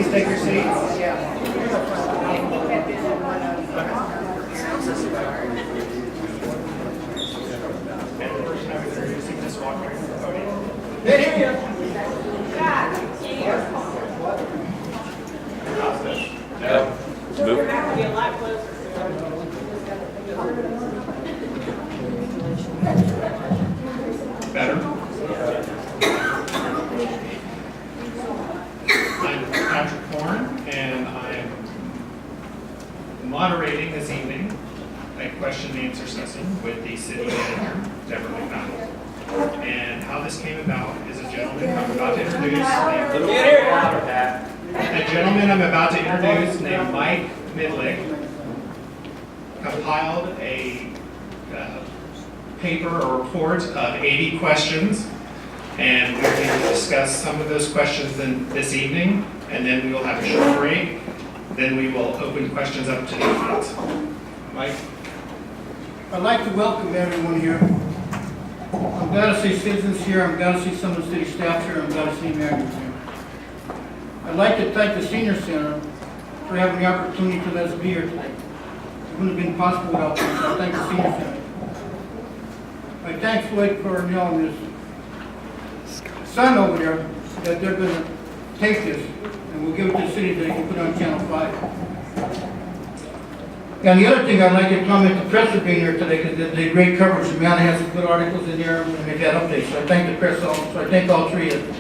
please take your seats. Better? I'm Patrick Horn, and I'm moderating this evening a question and answer session with the city manager, Deborah Mcdonnell. And how this came about is a gentleman I'm about to introduce. A gentleman I'm about to introduce named Mike Midlick compiled a paper or report of 80 questions, and we're going to discuss some of those questions this evening, and then we will have a short break. Then we will open questions up to the audience. Mike? I'd like to welcome everyone here. I'm glad to see citizens here. I'm glad to see some of the city staff here. I'm glad to see managers here. I'd like to thank the Senior Center for having the opportunity to let us be here today. It wouldn't have been possible without them, so I thank the Senior Center. I thank Floyd Cornell and his son over there that they're going to take this and we'll give it to the city that they can put on Channel 5. And the other thing I'd like to comment the press for being here today because they did great coverage. The man has some good articles in there and they've had updates. So I thank the press also. So I thank all three of them.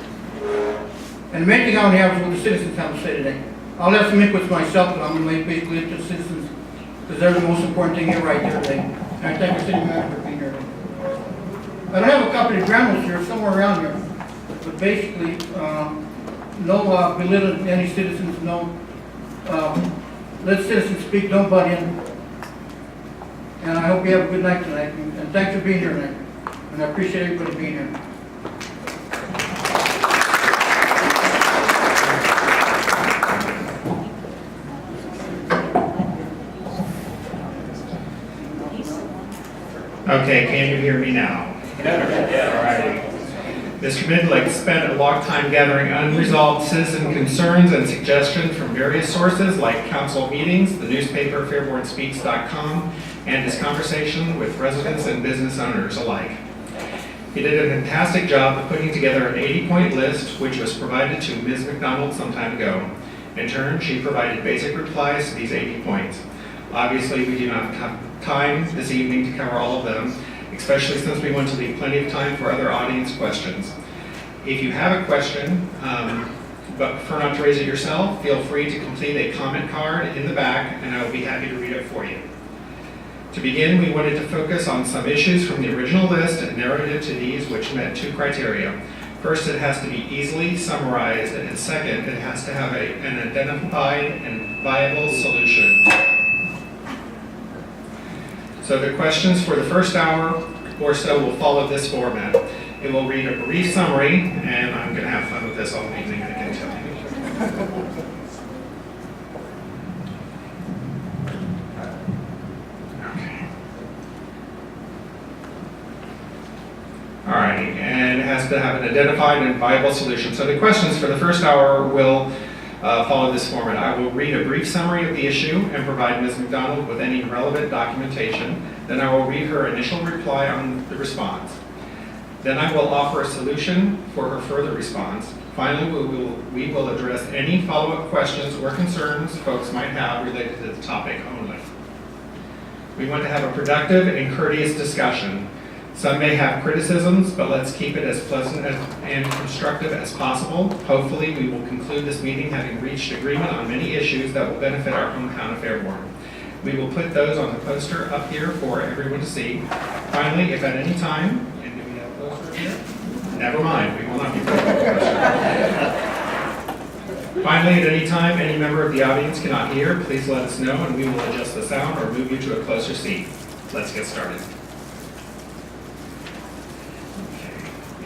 And the main thing I want to have is what the citizens have to say today. I'll have some inputs myself, but I'm going to make basically it to the citizens because they're the most important thing here right there today. And I thank the city manager for being here today. I don't have a copy of the grammars here, somewhere around here, but basically, no belittling any citizens, no, let citizens speak, don't butt in. And I hope you have a good night tonight, and thanks for being here tonight. And I appreciate everybody being here. Okay, can you hear me now? Yeah. All right. Mr. Midlick spent a long time gathering unresolved citizen concerns and suggestions from various sources like council meetings, the newspaper fairbornspeaks.com, and his conversation with residents and business owners alike. He did a fantastic job of putting together an 80-point list, which was provided to Ms. McDonald some time ago. In turn, she provided basic replies to these 80 points. Obviously, we do not have time this evening to cover all of them, especially since we want to leave plenty of time for other audience questions. If you have a question, but prefer not to raise it yourself, feel free to complete a comment card in the back, and I will be happy to read it for you. To begin, we wanted to focus on some issues from the original list and narrowed it to these which met two criteria. First, it has to be easily summarized, and second, it has to have an identified and viable solution. So the questions for the first hour or so will follow this format. It will read a brief summary, and I'm going to have fun with this all evening, I can tell you. Okay. All right, and it has to have an identified and viable solution. So the questions for the first hour will follow this format. I will read a brief summary of the issue and provide Ms. McDonald with any relevant documentation. Then I will read her initial reply on the response. Then I will offer a solution for her further response. Finally, we will address any follow-up questions or concerns folks might have related to the topic only. We want to have a productive and courteous discussion. Some may have criticisms, but let's keep it as pleasant and constructive as possible. Hopefully, we will conclude this meeting having reached agreement on many issues that will benefit our hometown of Fairborn. We will put those on the poster up here for everyone to see. Finally, if at any time, and do we have a poster here? Never mind, we will not be putting a poster. Finally, at any time, any member of the audience cannot hear, please let us know and we will adjust the sound or move you to a closer seat. Let's get started.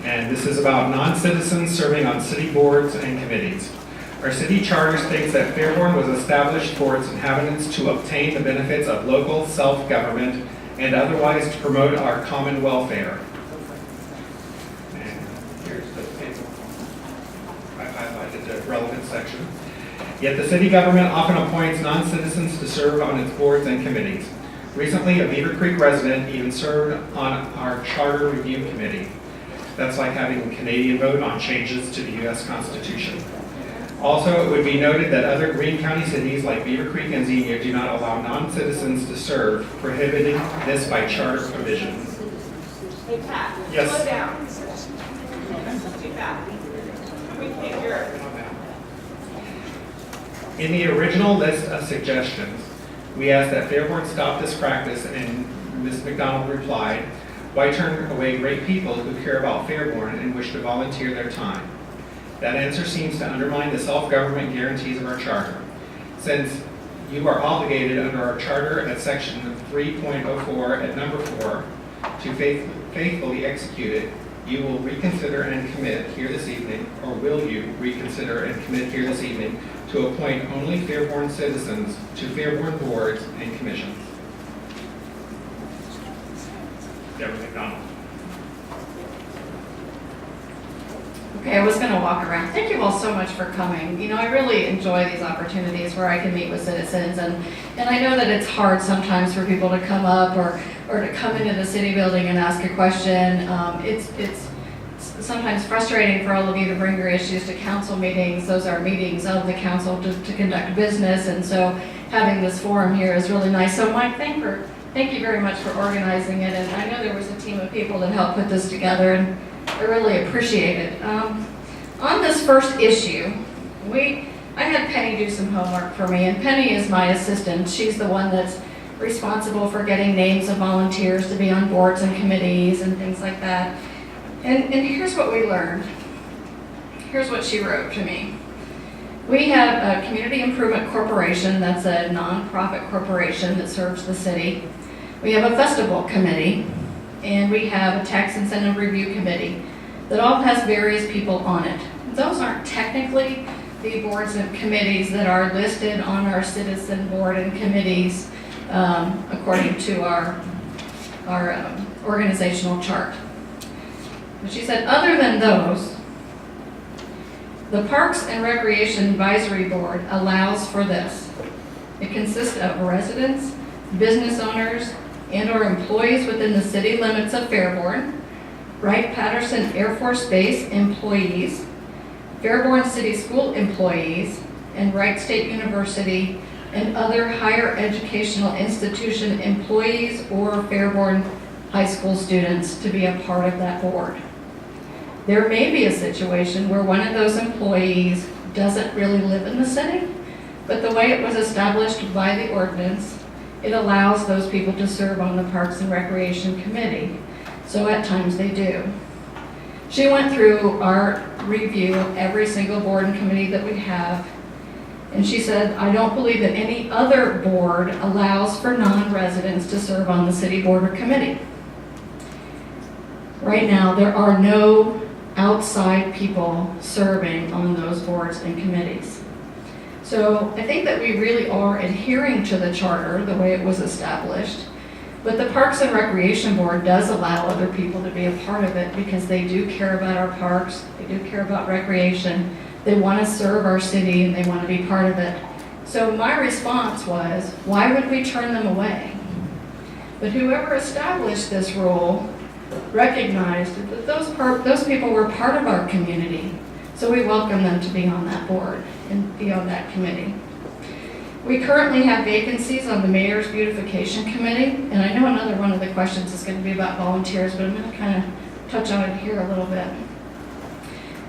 And this is about non-citizens serving on city boards and committees. Our city charter states that Fairborn was established for its inhabitants to obtain the benefits of local self-government and otherwise to promote our common welfare. And here's the table. I highlighted the relevant section. Yet the city government often appoints non-citizens to serve on its boards and committees. Recently, a Beaver Creek resident even served on our Charter Review Committee. That's like having a Canadian vote on changes to the U.S. Constitution. Also, it would be noted that other Greene County cities like Beaver Creek and Xenia do not allow non-citizens to serve, prohibiting this by charter provision. Hey, Pat. Yes. Slow down. Too fast. We can't hear it. In the original list of suggestions, we asked that Fairborn stop this practice, and Ms. McDonnell replied, "Why turn away great people who care about Fairborn and wish to volunteer their time?" That answer seems to undermine the self-government guarantees of our charter. Since you are obligated under our charter at section 3.04 at number 4 to faithfully execute it, you will reconsider and commit here this evening, or will you reconsider and commit here this evening to appoint only Fairborn citizens to Fairborn boards and commissions? Deborah Mcdonnell. Okay, I was going to walk around. Thank you all so much for coming. You know, I really enjoy these opportunities where I can meet with citizens, and I know that it's hard sometimes for people to come up or to come into the city building and ask a question. It's sometimes frustrating for all of you to bring your issues to council meetings. Those are meetings of the council to conduct business, and so having this forum here is really nice. So Mike, thank you very much for organizing it, and I know there was a team of people that helped put this together, and I really appreciate it. On this first issue, I had Penny do some homework for me, and Penny is my assistant. She's the one that's responsible for getting names of volunteers to be on boards and committees and things like that. And here's what we learned. Here's what she wrote to me. We have a Community Improvement Corporation, that's a nonprofit corporation that serves the city. We have a festival committee, and we have a tax incentive review committee that all has various people on it. Those aren't technically the boards and committees that are listed on our citizen board and committees according to our organizational chart. But she said, other than those, the Parks and Recreation Advisory Board allows for this. It consists of residents, business owners, and/or employees within the city limits of Fairborn, Wright-Patterson Air Force Base employees, Fairborn City School employees, and Wright State University and other higher educational institution employees or Fairborn High School students to be a part of that board. There may be a situation where one of those employees doesn't really live in the city, but the way it was established by the ordinance, it allows those people to serve on the Parks and Recreation Committee. So at times they do. She went through our review of every single board and committee that we have, and she said, I don't believe that any other board allows for non-residents to serve on the city board or committee. Right now, there are no outside people serving on those boards and committees. So I think that we really are adhering to the charter the way it was established, but the Parks and Recreation Board does allow other people to be a part of it because they do care about our parks, they do care about recreation, they want to serve our city and they want to be part of it. So my response was, why would we turn them away? But whoever established this rule recognized that those people were part of our community. So we welcome them to be on that board and be on that committee. We currently have vacancies on the Mayor's Beautification Committee, and I know another one of the questions is going to be about volunteers, but I'm going to kind of touch on it here a little bit.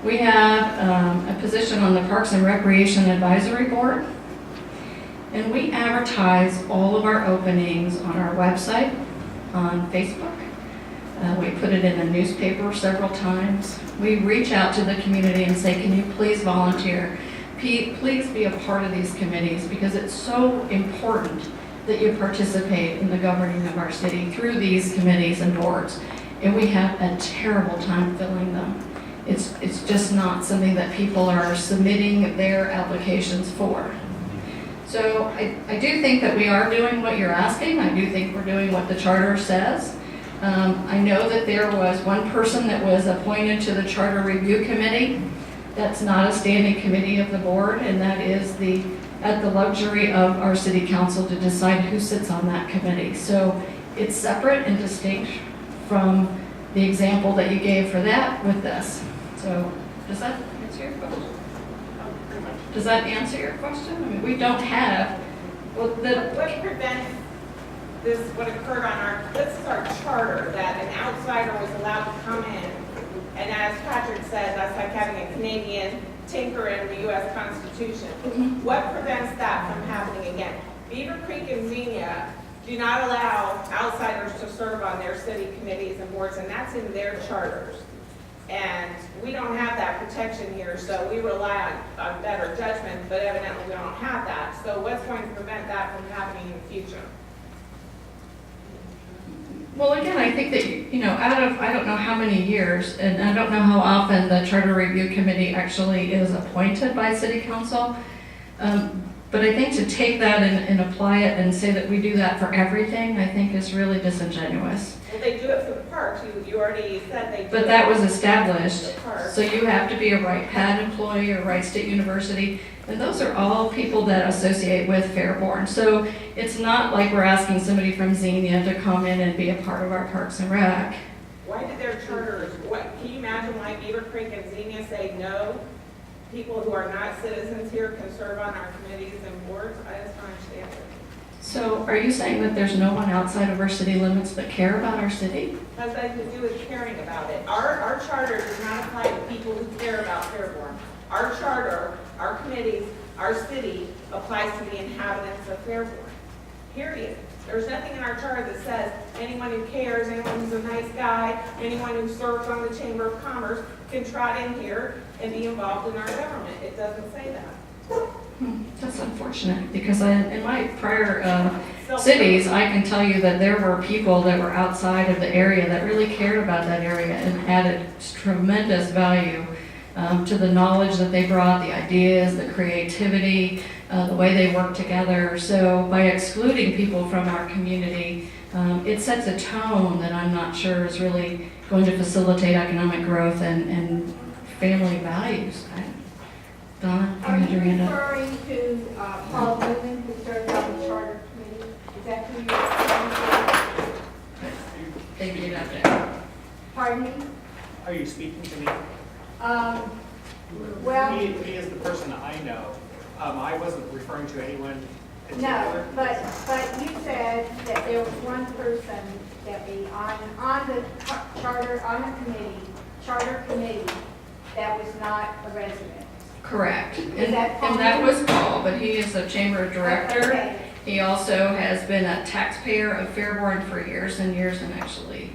We have a position on the Parks and Recreation Advisory Board, and we advertise all of our openings on our website, on Facebook. We put it in the newspaper several times. We reach out to the community and say, can you please volunteer? Please be a part of these committees because it's so important that you participate in the governing of our city through these committees and boards. And we have a terrible time filling them. It's just not something that people are submitting their applications for. So I do think that we are doing what you're asking. I do think we're doing what the charter says. I know that there was one person that was appointed to the Charter Review Committee That's not a standing committee of the board, and that is at the luxury of our city council to decide who sits on that committee. So it's separate and distinct from the example that you gave for that with this. So does that answer your question? Does that answer your question? I mean, we don't have, well, What prevents this, what occurred on this is our charter, that an outsider was allowed to come in, and as Patrick said, that's like having a Canadian tinker in the U.S. Constitution. What prevents that from happening again? Beaver Creek and Xenia do not allow outsiders to serve on their city committees and boards, and that's in their charters. And we don't have that protection here, so we rely on better judgment, but evidently we don't have that. So what's going to prevent that from happening in the future? well, again, I think that, out of, I don't know how many years, and I don't know how often the Charter Review Committee actually is appointed by City Council, but I think to take that and apply it and say that we do that for everything, I think is really disingenuous. Well, they do it for the parks. You already said they do. But that was established, The parks. so you have to be a Wright Pat employee or Wright State University, and those are all people that associate with Fairborn. So it's not like we're asking somebody from Xenia to come in and be a part of our Parks and Rec. Why did their charters, can you imagine why Beaver Creek and Xenia say no? People who are not citizens here can serve on our committees and boards? I just don't understand it. So are you saying that there's no one outside of our city limits that care about our city? Has that to do with caring about it. Our charter does not apply to people who care about Fairborn. Our charter, our committees, our city applies to the inhabitants of Fairborn. Period. There's nothing in our charter that says anyone who cares, anyone who's a nice guy, anyone who serves on the Chamber of Commerce can trot in here and be involved in our government. It doesn't say that. That's unfortunate, because in my prior cities, I can tell you that there were people that were outside of the area that really cared about that area and added tremendous value to the knowledge that they brought, the ideas, the creativity, the way they worked together. So by excluding people from our community, it sets a tone that I'm not sure is really going to facilitate economic growth and family values. Donna, Are you you had your hand up. referring to Paul Newman, who served on the charter committee? Is that who you're referring Thank you, Dr. to? Pardon me? Are you speaking to me? Well, He is the person that I know. I wasn't referring to anyone in no, particular. but you said that there was one person that be on the charter committee that was not a resident. Correct. And that Paul? that was Paul, but he is a chamber director. Okay. He also has been a taxpayer of Fairborn for years and years, and actually,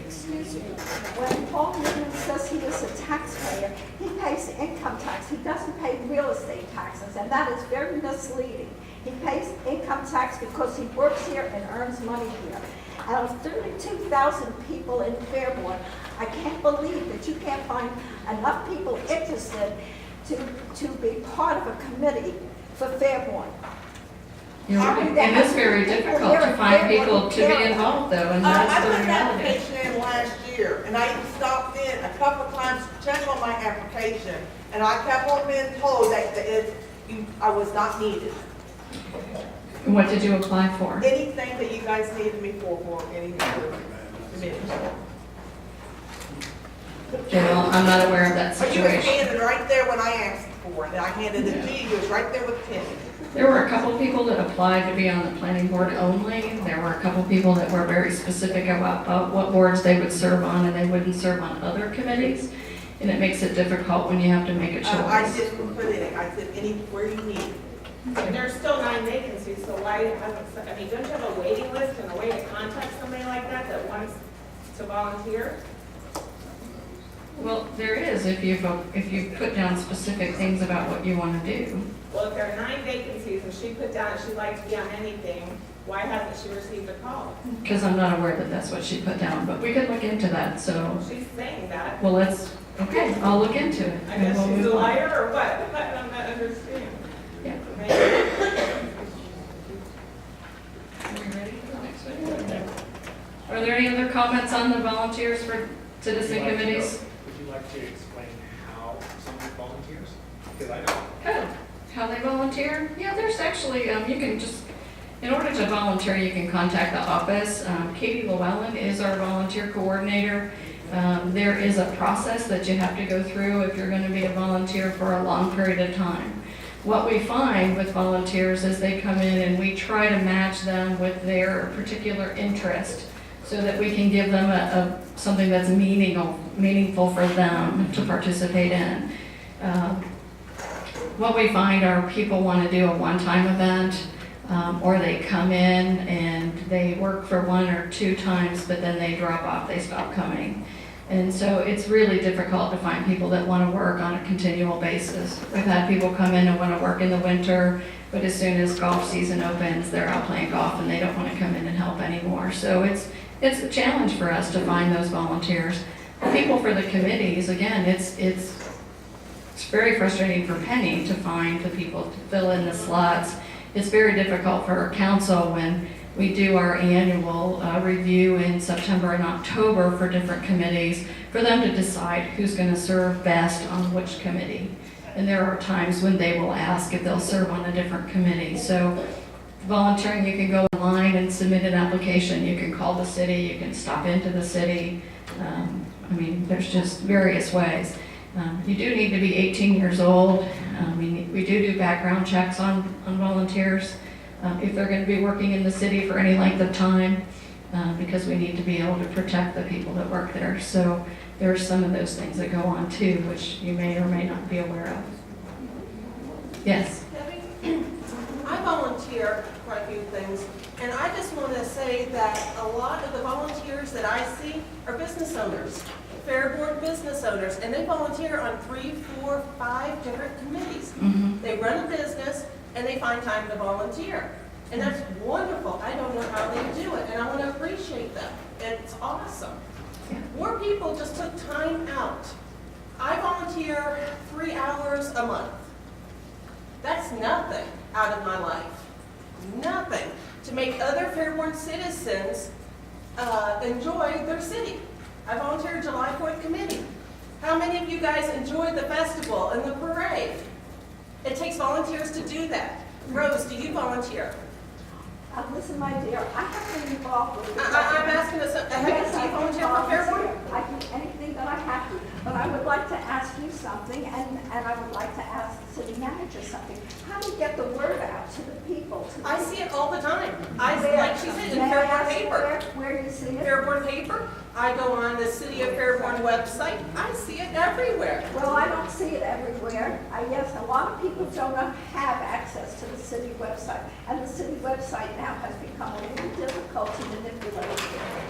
Excuse me, when Paul Newman says he is a taxpayer, he pays income tax. He doesn't pay real estate taxes, and that is very misleading. He pays income tax because he works here and earns money here. Out of 32,000 people in Fairborn, I can't believe that you can't find enough people interested to be part of a committee for Fairborn. and it's very difficult to find people to be involved though, and I that's the put an reality. application in last year, and I even stopped in a couple of times to check on my application, and I kept on being told that I was not needed. And what did you apply for? Anything that you guys needed me for any other committees. Well, I'm not aware of that But you was situation. handed right there when I asked for it, and I handed it to you, it was right there with Penny. There were a couple people that applied to be on the planning board only. There were a couple people that were very specific about what boards they would serve on, and they wouldn't serve on other committees. And it makes it difficult when you have to make a I choice. didn't put it, I said anywhere you need it. And there's still 9 vacancies, so why haven't, don't you have a waiting list and a way to contact somebody like that wants to volunteer? Well, there is, if you put down specific things about what you want to do. Well, if there are 9 vacancies and she put down she'd like to be on anything, why hasn't she received a call? Because I'm not aware that that's what she put down, but we could look into that, so, She's saying that. well, okay, I'll look into it. I and guess we'll she's move a on. liar or what? I don't understand. Yeah. Maybe. Are we ready for the next one? Are there any other comments on the volunteers for citizen committees? Would you like to explain explain how someone volunteers? Because I don't. Oh, how they volunteer? Yeah, there's actually, you can just, in order to volunteer, you can contact the office. Katie Llewellyn is our volunteer coordinator. There is a process that you have to go through if you're going to be a volunteer for a long period of time. What we find with volunteers is they come in and we try to match them with their particular interest so that we can give them something that's meaningful for them to participate in. What we find are people want to do a one-time event, or they come in and they work for 1 or 2 times, but then they drop off, they stop coming. And so it's really difficult to find people that want to work on a continual basis. We've had people come in and want to work in the winter, but as soon as golf season opens, they're out playing golf and they don't want to come in and help anymore. So it's a challenge for us to find those volunteers. The people for the committees, again, it's very frustrating for Penny to find the people to fill in the slots. It's very difficult for our council when we do our annual review in September and October for different committees, for them to decide who's going to serve best on which committee. And there are times when they will ask if they'll serve on a different committee. So volunteering, you can go online and submit an application. You can call the city, you can stop into the city. I mean, there's just various ways. You do need to be 18 years old. We do background checks on volunteers if they're going to be working in the city for any length of time, because we need to be able to protect the people that work there. So there are some of those things that go on too, which you may or may not be aware of. Yes? Debbie, I volunteer for quite a few things, and I just want to say that a lot of the volunteers that I see are business owners. Fairborn business owners, and they volunteer on 3, 4, 5 different committees. They run a business and they find time to volunteer. And that's wonderful. I don't know how they do it, and I want to appreciate them. It's awesome. More people just took time out. I volunteer 3 hours a month. That's nothing out of my life. Nothing to make other Fairborn citizens enjoy their city. I volunteered July 4th committee. How many of you guys enjoyed the festival and the parade? It takes volunteers to do that. Rose, do you volunteer? Listen, my dear, I have been involved with it. I'm asking us, do you volunteer for Fairborn? I do anything that I have to, but I would like to ask you something, and I would like to ask the city manager something. How do you get the word out to the people? I see it all the time. Like she said, in Fairborn paper. Where do you see it? Fairborn paper. I go on the City of Fairborn website. I see it everywhere. Well, I don't see it everywhere. Yes, a lot of people don't have access to the city website, and the city website now has become a little difficult to manipulate.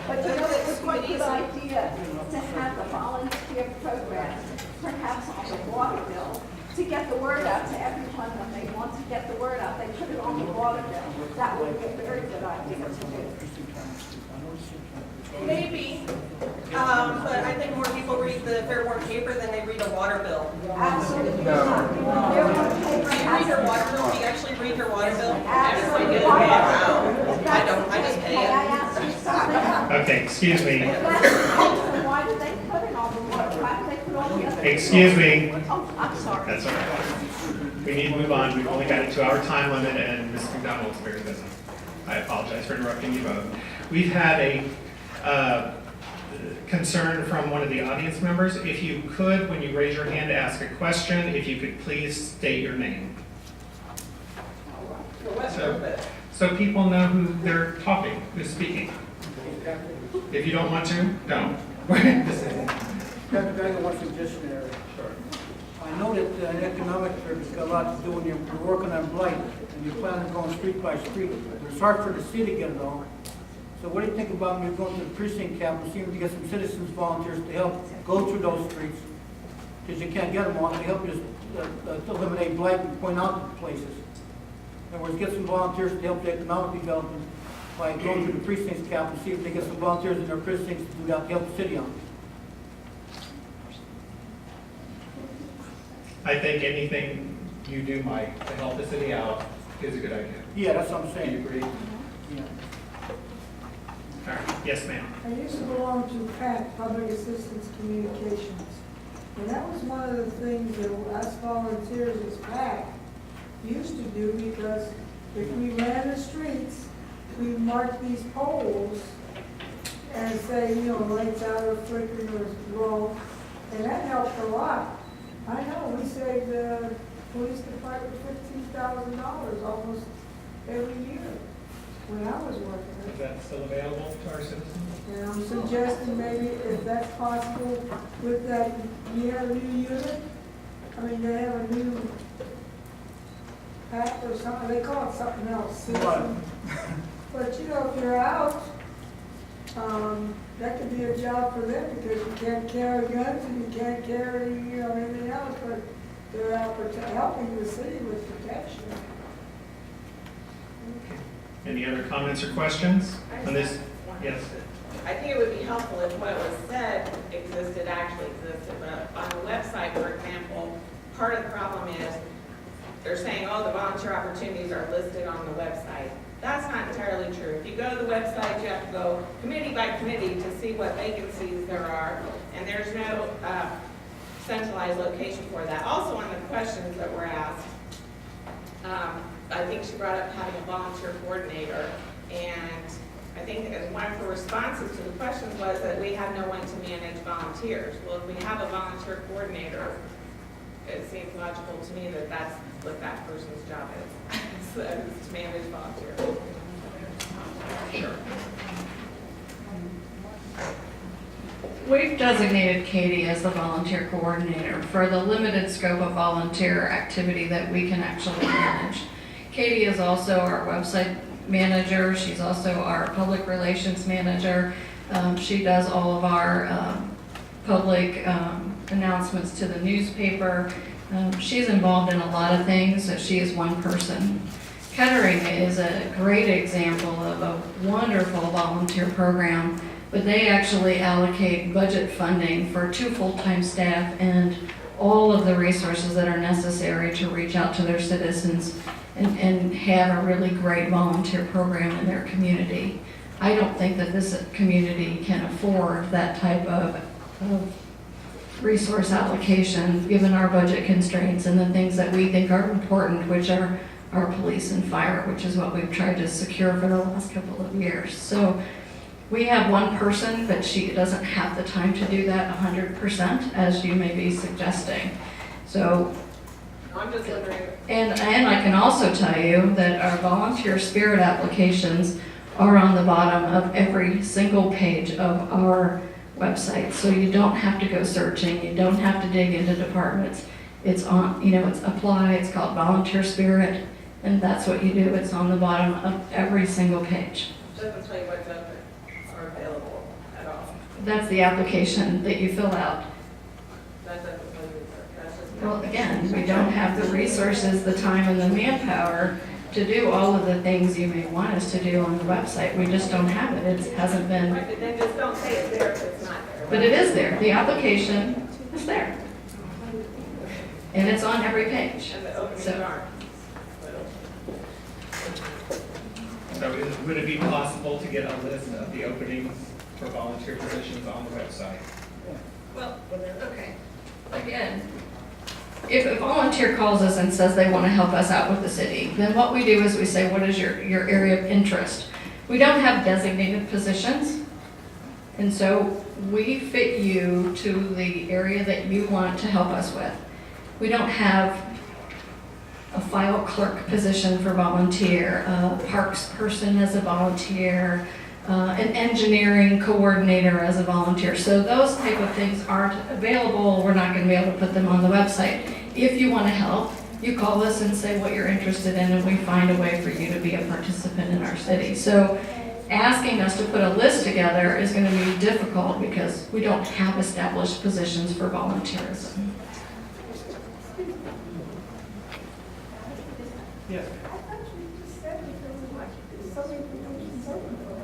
But you know, it's quite a good idea to have the volunteer program, perhaps on the water bill, to get the word out to everyone when they want to get the word out. They put it on the water bill. That would be a very good idea to do. Maybe, but I think more people read the Fairborn paper than they read a water bill. Absolutely not. Do you read your water bill? Do you actually read your water bill? Absolutely. I don't, I just pay May I it. ask you something? Okay, excuse me. Why did they put it on the water? Why did they put it on the other? Excuse me. Oh, I'm sorry. That's all right. We need to move on. We've only got a 2-hour time limit, and Ms. McDonnell is very busy. I apologize for interrupting you both. We've had a concern from one of the audience members. If you could, when you raise your hand to ask a question, if you could please state your name. So people know who they're talking, who's speaking. If you don't want to, don't. Dr. Geiger, one suggestion there. I know that in economic terms, it's got a lot to do when you're working on blight and you're planning on going street by street. It's hard for the city to get it all. So what do you think about maybe going to the precinct cap and seeing to get some citizens volunteers to help go through those streets? Because you can't get them all, to help just eliminate blight and point out the places. In other words, get some volunteers to help the economic development by going to the precincts cap and see if they get some volunteers in their precincts to do that, to help the city on. I think anything you do, Mike, to help the city out is a good idea. Yeah, that's what I'm Do saying. you agree? Yeah. All right. Yes, ma'am. I used to belong to PAC, Public Assistance Communications. And that was one of the things that us volunteers as PAC used to do, because if we ran the streets, we marked these poles and say, you know, lights out or flickering or low, and that helped a lot. I know, we saved the police department $15,000 almost every year when I was working Is it. that still available to our citizens? And I'm suggesting maybe if that's possible with that, you have a new unit, I mean, they have a new pack or something, they call it something else. But you know, if you're out, that could be a job for them, because you can't carry guns and you can't carry, you know, anything else, but they're out helping the city with protection. Any other comments or questions on this? Yes. I think it would be helpful if what was said actually existed, but on the website, for example, part of the problem is they're saying, oh, the volunteer opportunities are listed on the website. That's not entirely true. If you go to the website, you have to go committee by committee to see what vacancies there are, and there's no centralized location for that. Also, on the questions that were asked, I think she brought up having a volunteer coordinator, and I think as one of her responses to the questions was that we have no one to manage volunteers. Well, if we have a volunteer coordinator, it seems logical to me that that's what that person's job is, so to manage volunteers. Sure. We've designated Katie as the volunteer coordinator for the limited scope of volunteer activity that we can actually manage. Katie is also our website manager. She's also our public relations manager. She does all of our public announcements to the newspaper. She's involved in a lot of things, so she is one person. Kettering is a great example of a wonderful volunteer program, but they actually allocate budget funding for 2 full-time staff and all of the resources that are necessary to reach out to their citizens and have a really great volunteer program in their community. I don't think that this community can afford that type of resource allocation, given our budget constraints and the things that we think are important, which are our police and fire, which is what we've tried to secure for the last couple of years. So we have one person, but she doesn't have the time to do that 100%, as you may be suggesting. So, I'm just wondering. and I can also tell you that our volunteer spirit applications are on the bottom of every single page of our website. So you don't have to go searching, you don't have to dig into departments. It's on, you know, it's apply, it's called volunteer spirit, and that's what you do. It's on the bottom of every single page. Doesn't tell you what's open or available at all. That's the application that you fill out. That doesn't tell you, that's just. Well, again, we don't have the resources, the time, and the manpower to do all of the things you may want us to do on the website. We just don't have it. It hasn't been, Right, but then just don't say it's there if it's not there. but it is there. The application is there. And it's on every page. And the openings So- aren't. So would it be possible to get a list of the openings for volunteer positions on the website? Well, okay. Again, if a volunteer calls us and says they want to help us out with the city, then what we do is we say, what is your area of interest? We don't have designated positions, and so we fit you to the area that you want to help us with. We don't have a file clerk position for volunteer, a parks person as a volunteer, an engineering coordinator as a volunteer. So those type of things aren't available. We're not going to be able to put them on the website. If you want to help, you call us and say what you're interested in, and we find a way for you to be a participant in our city. So asking us to put a list together is going to be difficult because we don't have established positions for volunteerism. Yes. I thought you just said that there was like so many positions open for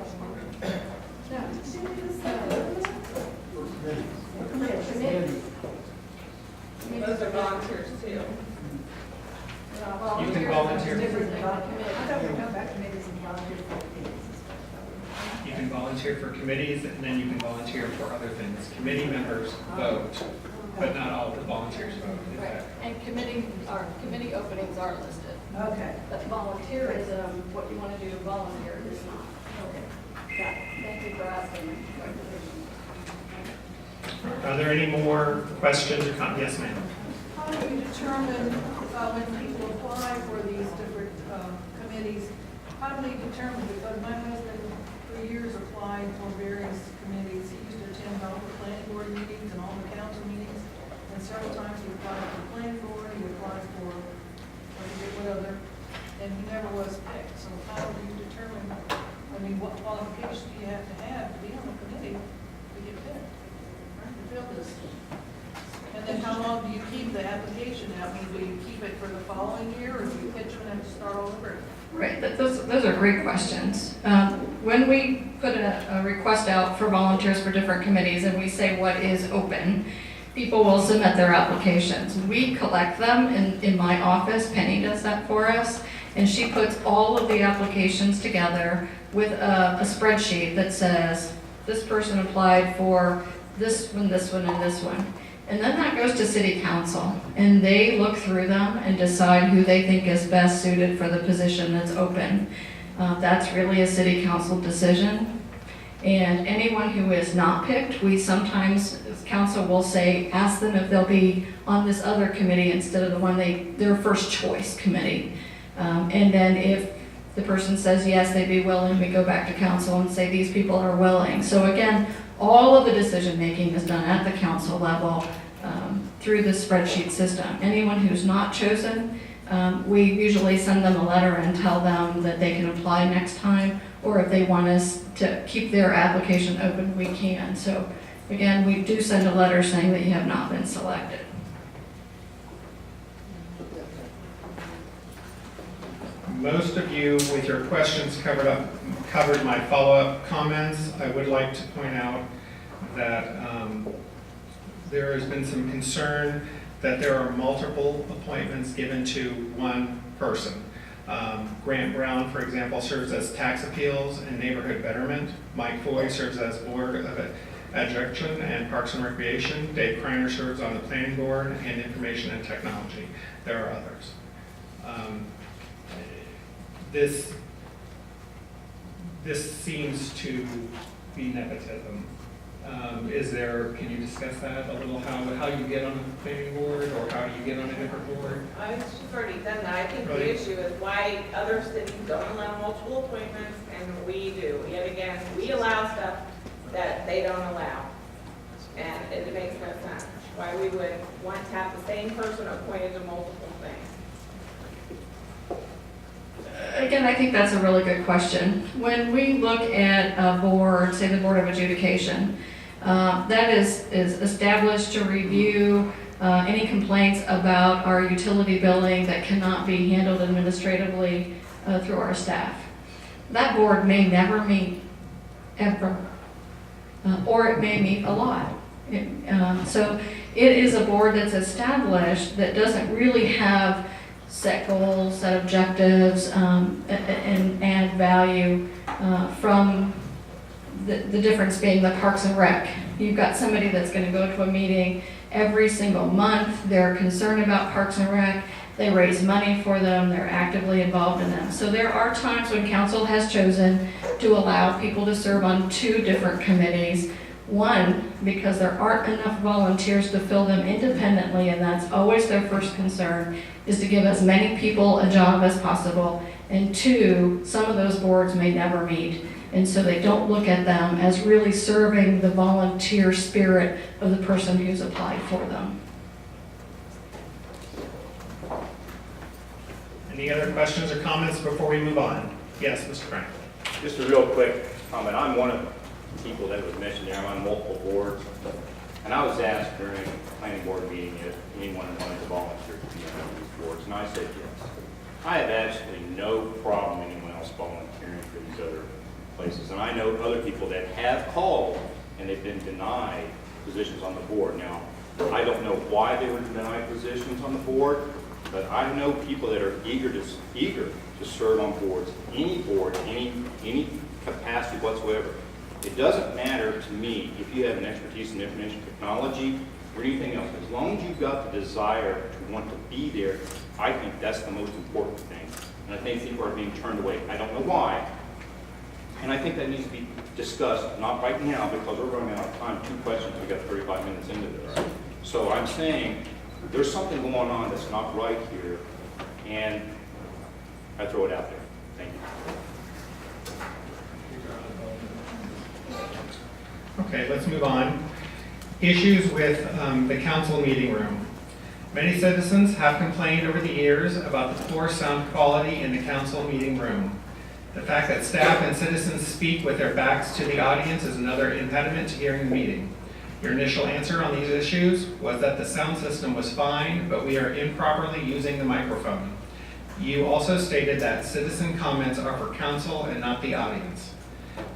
that. No, didn't you just say that? Those are volunteers too. You can volunteer. You can volunteer for committees, and then you can volunteer for other things. Committee members vote but not all of the volunteers vote. Is Right, that- and committee openings are listed. Okay. But volunteerism, what you want to do to volunteer is not. Okay. Got it. Thank you for asking. Are there any more questions or comments? Yes, ma'am. How do you determine when people apply for these different committees? How do they determine? Because my husband, for years, applied for various committees. He used to attend all the planning board meetings and all the council meetings. And several times he applied for the planning board, he applied for, I forget what other, and he never was picked. So how do you determine, I mean, what qualifications do you have to be on the committee to get picked? To fill this? And then how long do you keep the application? I mean, do you keep it for the following year, or do you pitch them and have to start all over? Right, those are great questions. When we put a request out for volunteers for different committees and we say what is open, people will submit their applications. We collect them in my office. Penny does that for us, and she puts all of the applications together with a spreadsheet that says, this person applied for this one, and this one. And then that goes to city council, and they look through them and decide who they think is best suited for the position that's open. That's really a city council decision. And anyone who is not picked, we sometimes, as council will say, ask them if they'll be on this other committee instead of the one their first choice committee. And then if the person says yes, they'd be willing, we go back to council and say these people are willing. So again, all of the decision-making is done at the council level through the spreadsheet system. Anyone who's not chosen, we usually send them a letter and tell them that they can apply next time, or if they want us to keep their application open, we can. So again, we do send a letter saying that you have not been selected. Most of you, with your questions covered my follow-up comments. I would like to point out that there has been some concern that there are multiple appointments given to one person. Grant Brown, for example, serves as tax appeals and neighborhood betterment. Mike Foy serves as board of adjunction and parks and recreation. Dave Kreiner serves on the planning board and information and technology. There are others. This seems to be nepotism. Can you discuss that a little, how you get on the planning board, or how you get on a different board? She's already done that. I think Right. the issue is why other cities don't allow multiple appointments and we do. Yet again, we allow stuff that they don't allow. And it makes no sense why we would want to have the same person appointed to multiple things. Again, I think that's a really good question. When we look at a board, say the Board of Adjudication, that is established to review any complaints about our utility billing that cannot be handled administratively through our staff. That board may never meet, ever, or it may meet a lot. So it is a board that's established that doesn't really have set goals, set objectives, and add value from the difference being the Parks and Rec. You've got somebody that's going to go to a meeting every single month. They're concerned about Parks and Rec. They raise money for them. They're actively involved in them. So there are times when council has chosen to allow people to serve on two different committees. One, because there aren't enough volunteers to fill them independently, and that's always their first concern, is to give as many people a job as possible. And two, some of those boards may never meet, and so they don't look at them as really serving the volunteer spirit of the person who's applied for them. Any other questions or comments before we move on? Yes, Mr. Frank. Just a real quick comment. I'm one of the people that was mentioned there. I'm on multiple boards. And I was asked during a planning board meeting if anyone wanted to volunteer to be on these boards, and I said yes. I have absolutely no problem anyone else volunteering for these other places. And I know other people that have called and they've been denied positions on the board. Now, I don't know why they were denied positions on the board, but I know people that are eager to serve on boards, any capacity whatsoever. It doesn't matter to me if you have an expertise in information technology or anything else. As long as you've got the desire to want to be there, I think that's the most important thing. And I think people are being turned away. I don't know why. And I think that needs to be discussed, not right now, because we're running out of time. 2 questions, we got 35 minutes into this. So I'm saying there's something going on that's not right here, and I throw it out there. Thank you. Okay, let's move on. Issues with the council meeting room. Many citizens have complained over the years about the poor sound quality in the council meeting room. The fact that staff and citizens speak with their backs to the audience is another impediment to hearing the meeting. Your initial answer on these issues was that the sound system was fine, but we are improperly using the microphone. You also stated that citizen comments are for council and not the audience.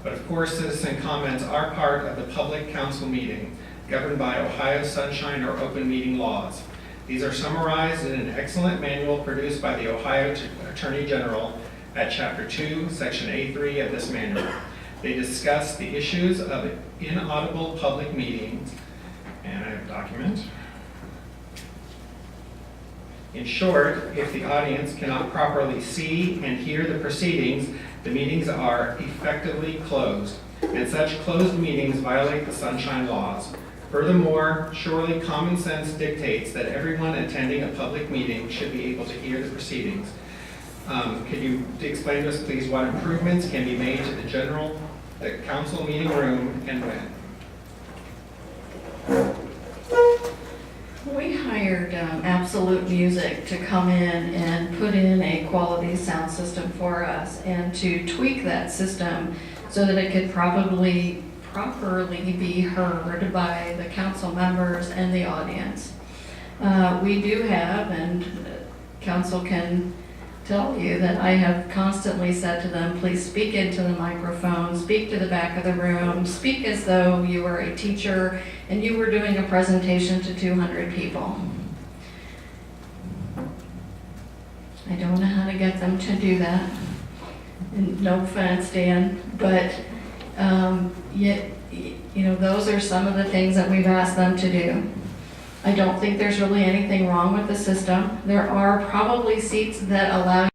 But of course, citizen comments are part of the public council meeting, governed by Ohio Sunshine or open meeting laws. These are summarized in an excellent manual produced by the Ohio Attorney General at Chapter 2, Section A3 of this manual. They discuss the issues of inaudible public meetings, and I have a document. In short, if the audience cannot properly see and hear the proceedings, the meetings are effectively closed, and such closed meetings violate the Sunshine Laws. Furthermore, surely common sense dictates that everyone attending a public meeting should be able to hear the proceedings. Could you explain to us, please, what improvements can be made to the council meeting room and when? We hired Absolute Music to come in and put in a quality sound system for us and to tweak that system so that it could properly be heard by the council members and the audience. We do have, and council can tell you, that I have constantly said to them, please speak into the microphone, speak to the back of the room, speak as though you were a teacher and you were doing a presentation to 200 people. I don't know how to get them to do that. And no offense, Dan, but those are some of the things that we've asked them to do. I don't think there's really anything wrong with the system. There are probably seats that allow